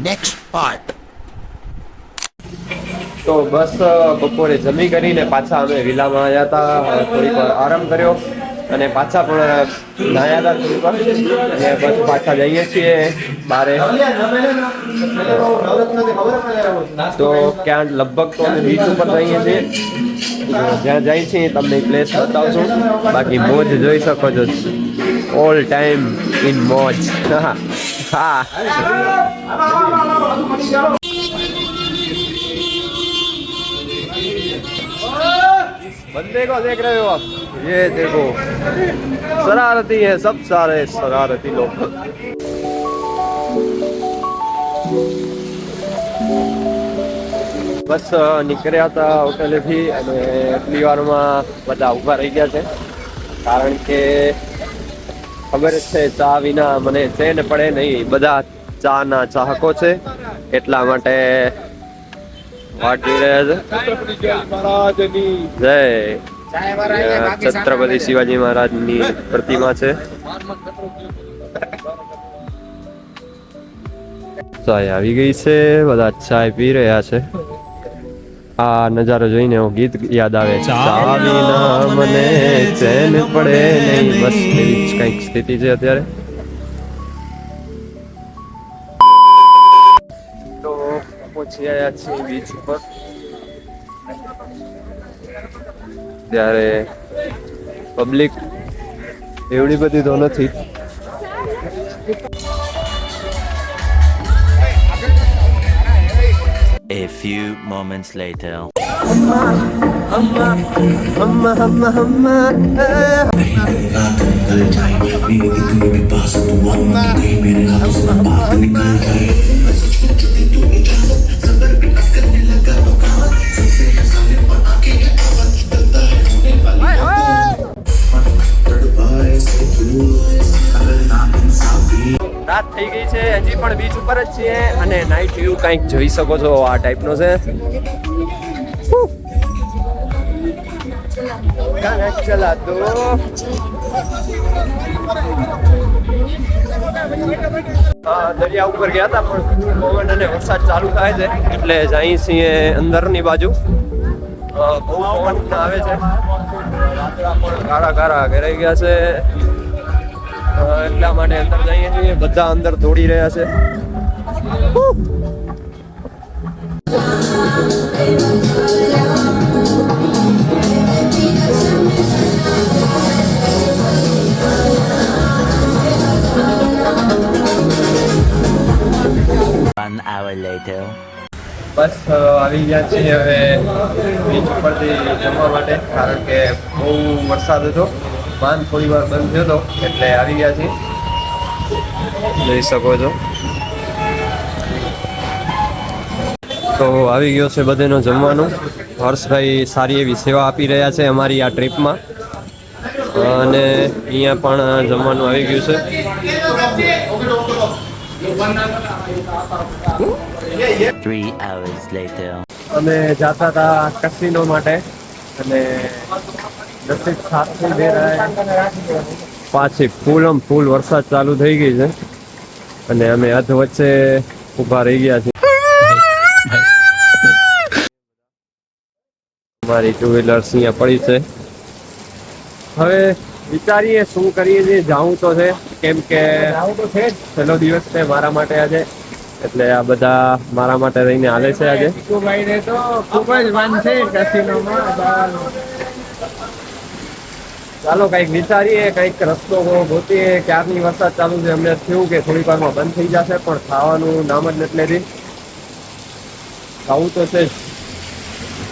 next part. તો બસ બપોરે જમી કરીને પાછા અમે વિલામાં આવ્યા હતા, થોડીક વાર આરામ કર્યો અને પાછા પણ નાયા હતા થોડીક વાર અને બસ પાછા જઈએ છીએ બારે. તો ક્યાં લગભગ તો અમે બીચ ઉપર જઈએ છીએ, જ્યાં જાય છે તમને પ્લેસ બતાવશું. બાકી મોજ જોઈ શકો છો, ઓલ ટાઈમ ઇન મોજ. હા बंदे को देख रहे हो आप, ये देखो शरारती है, सब सारे शरारती लोग. બસ નીકળ્યા હતા હોટેલેથી અને એટલી વારમાં બધા ઊભા રહી ગયા છે, કારણ કે ખબર જ છે ચા વિના મને ચેન પડે નહીં. બધા ચા ના ચાહકો છે, એટલા માટે વાટ જોઈ રહ્યા છે. જય છત્રપતિ શિવાજી મહારાજની પ્રતિમા છે. ચાય આવી ગઈ છે, બધા ચાય પી રહ્યા છે. આ નજારો જોઈને એવું ગીત યાદ આવે, ચા વિના મને ચેન પડે નહીં. બસ એવી જ કંઈક સ્થિતિ છે અત્યારે. તો પહોંચી આવ્યા છીએ બીચ ઉપર. ત્યારે પબ્લિક એવડી બધી તો નથી. A few moments later. રાત થઈ ગઈ છે, હજી પણ બીચ ઉપર જ છીએ અને નાઇટ વ્યૂ કંઈક જોઈ શકો છો, આ ટાઈપનો છે. ચલા તો દરિયા ઉપર ગયા હતા પણ પવન અને વરસાદ ચાલુ થાય છે એટલે જઈ છીએ અંદરની બાજુ. બહુ પવન આવે છે, કાળા કાળા ઘેરાઈ ગયા છે, એટલા માટે અંદર જઈએ છીએ. બધા અંદર દોડી રહ્યા છે. One hour later. બસ આવી ગયા છીએ હવે બીચ ઉપરથી જમવા માટે, કારણ કે બહુ વરસાદ હતો, બાંધ થોડી વાર બંધ થયો હતો એટલે આવી ગયા છીએ. જોઈ શકો છો. તો આવી ગયો છે બધાનો જમવાનું. હર્ષભાઈ સારી એવી સેવા આપી રહ્યા છે અમારી આ ટ્રીપમાં અને અહીંયા પણ જમવાનું આવી ગયું છે. 3 hours later. અમે જતા હતા કસિનો માટે અને નસીબ સાથ થઈ દે રહ્યા. પાછી ફૂલ વરસાદ ચાલુ થઈ ગઈ છે અને અમે અધ વચ્ચે ઊભા રહી ગયા છીએ. અમારી 2 વ્હીલર્સ અહીંયા પડી છે. હવે વિચારીએ શું કરીએ છીએ. જાવું તો છે, કેમ કે છેલ્લો દિવસ છે મારા માટે આજે, એટલે આ બધા મારા માટે રહીને હાલે છે આજે. તો ખૂબ જ વાન છે કેસિનોમાં. ચાલો કંઈક વિચારીએ, કંઈક રસ્તો ગોતીએ. ક્યારની વરસાદ ચાલુ છે, અમને થયું કે થોડીક વારમાં બંધ થઈ જશે પણ ખાવાનું નામ જ નથી લેતી. ખાવું તો છે જ.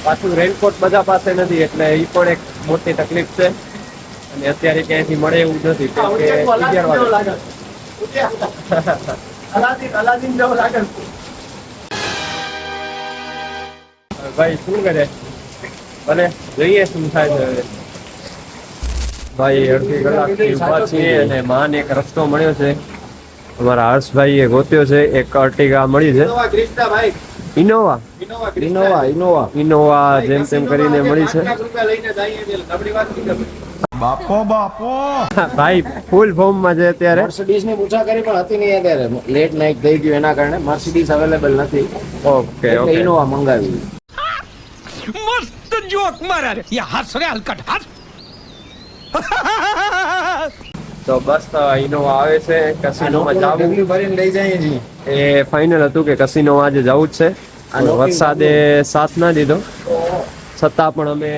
પાછું રેનકોટ બધા પાસે નથી એટલે એ પણ એક મોટી તકલીફ છે અને અત્યારે ક્યાંયથી મળે એવું નથી. કેમ કે 11 વાગે ભાઈ શું કરે, ભલે જોઈએ શું થાય છે. હવે ભાઈ અડધી કલાકથી ઊભા છીએ અને માન એક રસ્તો મળ્યો છે. અમારા હર્ષભાઈએ ગોત્યો છે, એક અર્ટિગા મળી છે. ઇનોવા જેમ તેમ કરીને મળી છે. બાપો બાપો ભાઈ ફૂલ ફોર્મ માં છે અત્યારે. મર્સિડીઝ ની પૂછા કરી પણ હતી નહીં અત્યારે લેટ નાઇટ થઈ ગયું એના કારણે મર્સિડીઝ અવેલેબલ નથી ઓકે એટલે ઓકે. ઇનોવા મંગાવી. તો બસ ઇનોવા આવે છે. કસિનોમાં જવું ડગલી ભરીને લઈ જાય છે. એ ફાઇનલ હતું કે કસિનોમાં આજે જવું જ છે. વરસાદે સાથ ના દીધો છતાં પણ અમે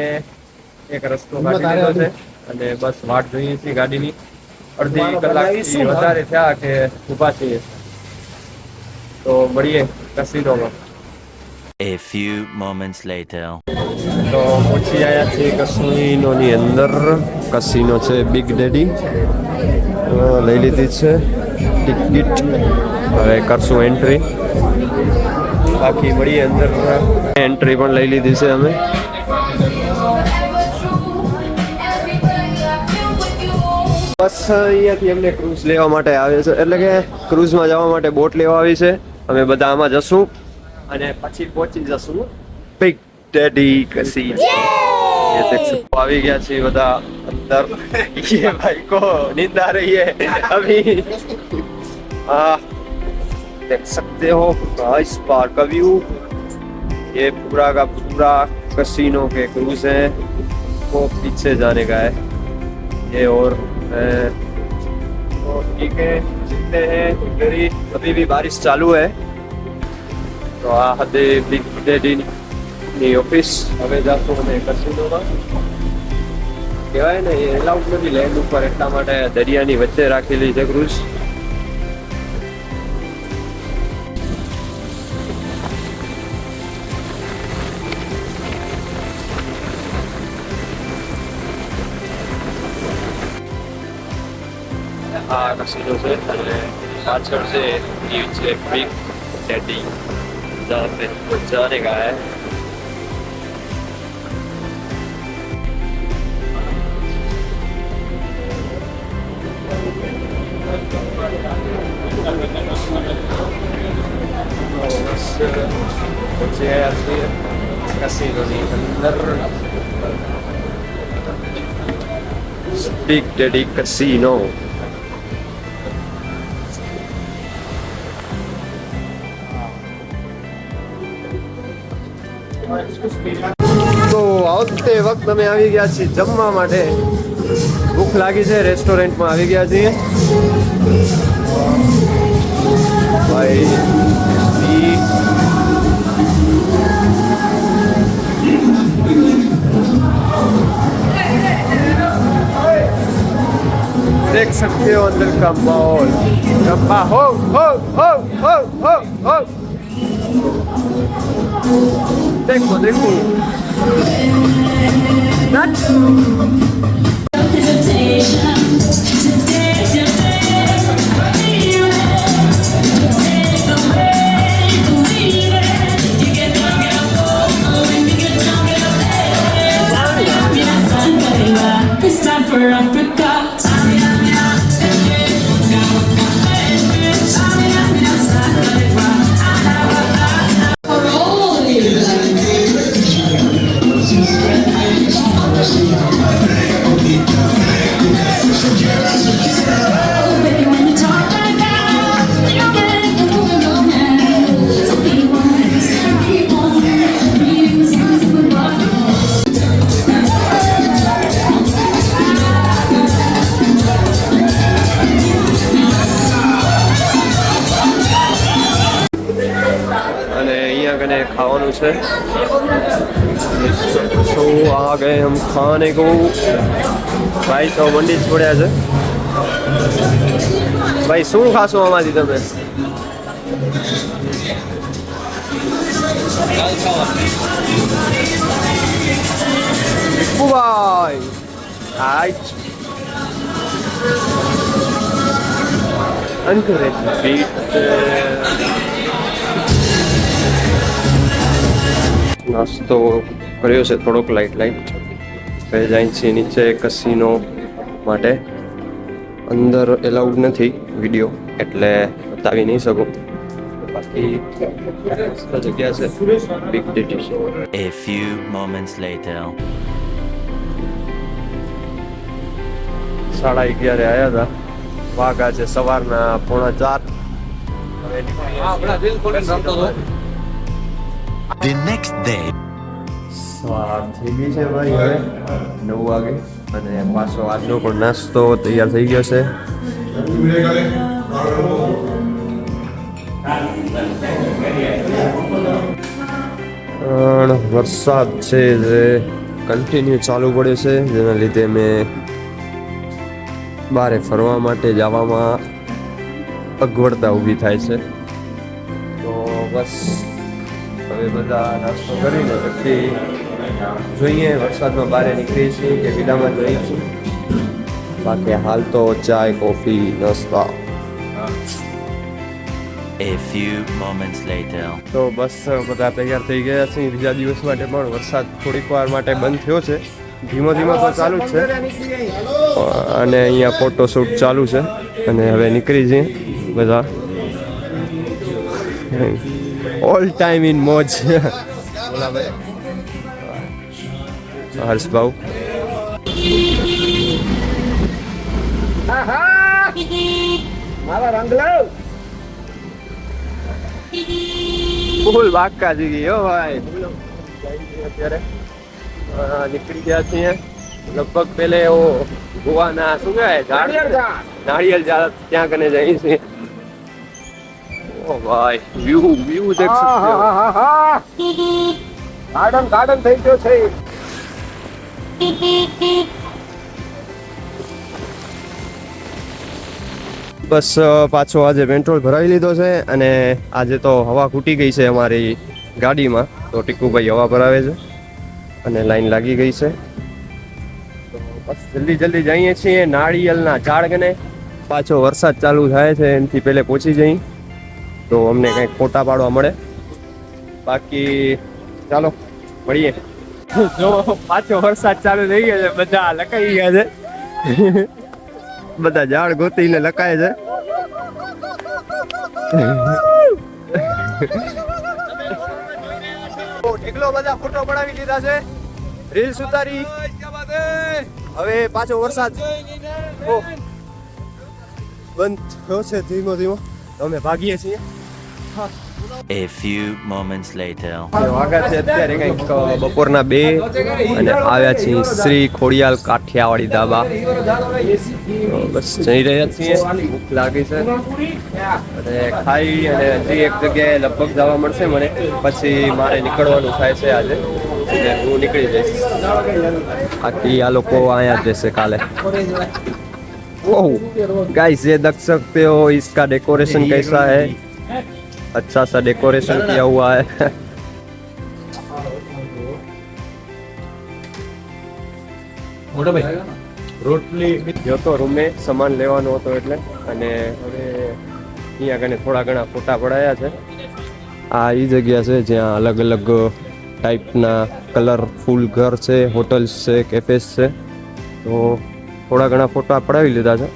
એક રસ્તો કાઢી લીધો છે અને બસ વાટ જોઈએ છીએ ગાડીની. અડધી કલાકથી વધારે થયા કે ઊભા છીએ. તો મળીએ કસિનોમાં. A few moments later. તો પહોંચી આવ્યા છીએ કસિનોની અંદર. કસિનો છે બિગ ડેડી. લઈ લીધી છે ટિકિટ. હવે કરશું એન્ટ્રી. બાકી મળીએ અંદર. એન્ટ્રી પણ લઈ લીધી છે અમે. બસ અહીંયાથી અમને ક્રૂઝ લેવા માટે આવે છે, એટલે કે ક્રૂઝમાં જવા માટે બોટ લેવા આવી છે. અમે બધા આમાં જશું અને પછી પહોંચી જશું બિગ ડેડી કસીનો. ये देख सकते આવી ગયા છે બધા અંદર. ये भाई को नींद आ रही है अभी. देख सकते हो इस पार का व्यू. ये पूरा का पूरा कसिनो के क्रूज है वो पीछे जाने का है ये. और तो ठीक है चलते हैं. इधर ही अभी भी बारिश चालू है. तो आ हदे बिग डैडी ની ઓફિસ. હવે જાશું અમે કસિનોમાં. કહેવાય ને એ એલાઉડ નથી લેન્ડ ઉપર, એટલા માટે દરિયાની વચ્ચે રાખેલી છે ક્રૂઝ. આ કસિનો છે અને પાછળ છે એ છે બિગ ડેડી જहाँ पे जाने का है. પહોંચી ગયા છીએ કસિનોની અંદર. Big daddy casino. તો આવતે વખત અમે આવી ગયા છીએ જમવા માટે. ભૂખ લાગી છે, રેસ્ટોરન્ટમાં આવી ગયા છીએ. ભાઈ देख सकते हो अंदर का माहौल. रब्बा हो हो हो हो हो हो. देखो देखो It's time for Africa. खाવાનું છે. तो आ गए हम खाने को. ભાઈ તો મંડી જ પડ્યા છે. ભાઈ શું ખાશો આમાંથી તમે? ભાઈ અંકરેજ બીટ. નાસ્તો કર્યો છે થોડોક લાઈટ. હવે જાય છે નીચે કસિનો માટે. અંદર એલાઉડ નથી વિડીયો, એટલે બતાવી નહીં શકું. બાકી જગ્યા છે big daddy. A few moments later. 11:30 આવ્યા હતા. વાગા છે સવારના 4:45. હવે નીકળીએ. The next day. સવાર થઈ ગઈ છે ભાઈ, હવે 9 વાગે અને પાછો આજનો પણ નાસ્તો તૈયાર થઈ ગયો છે. વરસાદ છે જે કન્ટિન્યુ ચાલુ પડે છે, જેના લીધે મેં બહાર ફરવા માટે જવામાં અગવડતા ઊભી થાય છે. તો બસ હવે બધા નાસ્તો કરીને પછી જોઈએ વરસાદમાં બહાર નીકળીએ છીએ કે વિલામાં જઈએ છીએ. બાકી હાલ તો ચાય કોફી નાસ્તા. A few moments later. તો બસ બધા તૈયાર થઈ ગયા છે. બીજા દિવસ માટે પણ વરસાદ થોડીક વાર માટે બંધ થયો છે. ધીમો ધીમો તો ચાલુ જ છે અને અહીંયા ફોટોશૂટ ચાલુ છે અને હવે નીકળી જઈએ બધા. ઓલ ટાઈમ ઇન મોજ. હર્ષભાઉ મારા રંગલાવ ફૂલ વાક્કા જઈ ગઈ હો ભાઈ. અત્યારે નીકળી ગયા છીએ લગભગ પેલે ગોવાના શું કહેવાય નાળિયેર ઝાડ ત્યાં કને જઈએ છીએ. ઓ ભાઈ વ્યૂ દેખ सकते हो. ગાર્ડન થઈ ગયો છે. બસ પાછો આજે પેટ્રોલ ભરાવી લીધો છે અને આજે તો હવા ખૂટી ગઈ છે અમારી ગાડીમાં, તો ટીકુભાઈ હવા ભરાવે છે અને લાઈન લાગી ગઈ છે. તો બસ જલ્દી જઈએ છીએ નાળિયેરના ઝાડ કને. પાછો વરસાદ ચાલુ થાય છે એનાથી પહેલે પહોંચી જઈએ તો અમને કંઈક ફોટા પાડવા મળે. બાકી ચાલો મળીએ. જો પાછો વરસાદ ચાલુ થઈ ગયો છે, બધા લકાઈ ગયા છે. બધા ઝાડ ગોતીને લકાય છે. ઢીકલો બધા ફોટો પડાવી લીધા છે, રીલ્સ ઉતારી. હવે પાછો વરસાદ બંધ થયો છે ધીમો ધીમો, અમે ભાગીએ છીએ. A few moments later. વાગ્યા છે અત્યારે કંઈક બપોરના 2 અને આવ્યા છીએ શ્રી ખોડિયાલ કાઠિયાવાડી ધાબા. તો બસ જઈ રહ્યા છીએ, ભૂખ લાગી છે અને ખાઈ અને હજી એક જગ્યાએ લગભગ જવા મળશે મને, પછી મારે નીકળવાનું થાય છે આજે એટલે હું નીકળી જઈશ. બાકી આ લોકો અહીંયા જ જશે કાલે. ओह गाइस ये देख सकते हो इसका डेकोरेशन कैसा है, अच्छा सा डेकोरेशन किया हुआ है. રોટલી જોતો રૂમે સામાન લેવાનો હતો એટલે, અને હવે અહીંયા કને થોડા ઘણા ફોટા પડાયા છે. આ એ જગ્યા છે જ્યાં અલગ અલગ ટાઈપના કલરફુલ ઘર છે, હોટલ્સ છે, કેફેસ છે. તો થોડા ઘણા ફોટા પડાવી લીધા છે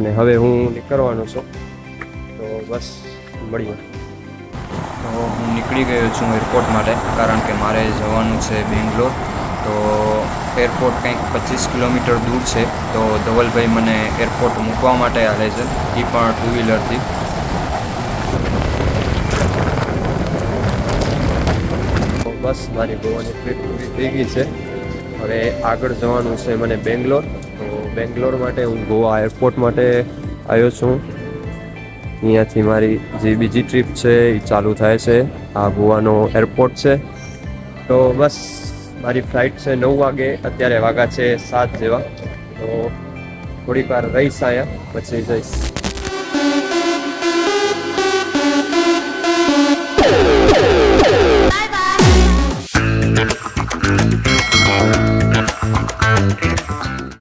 અને હવે હું નીકળવાનો છું. તો બસ મળીએ. તો હું નીકળી ગયો છું એરપોર્ટ માટે, કારણ કે મારે જવાનું છે બેંગ્લોર. તો એરપોર્ટ કંઈક 25 કિલોમીટર દૂર છે. તો ધવલભાઈ મને એરપોર્ટ મૂકવા માટે હાલે છે, એ પણ 2 વ્હીલરથી. તો બસ મારી ગોવાની ટ્રીપ પૂરી થઈ ગઈ છે. હવે આગળ જવાનું છે મને બેંગ્લોર. તો બેંગ્લોર માટે હું ગોવા એરપોર્ટ માટે આવ્યો છું. અહીંયાથી મારી જે બીજી ટ્રીપ છે એ ચાલુ થાય છે. આ ગોવાનો એરપોર્ટ છે. તો બસ મારી ફ્લાઇટ છે 9 વાગે, અત્યારે વાગ્યા છે 7 જેવા. તો થોડીક વાર રહીશ અહીંયા, પછી જઈશ.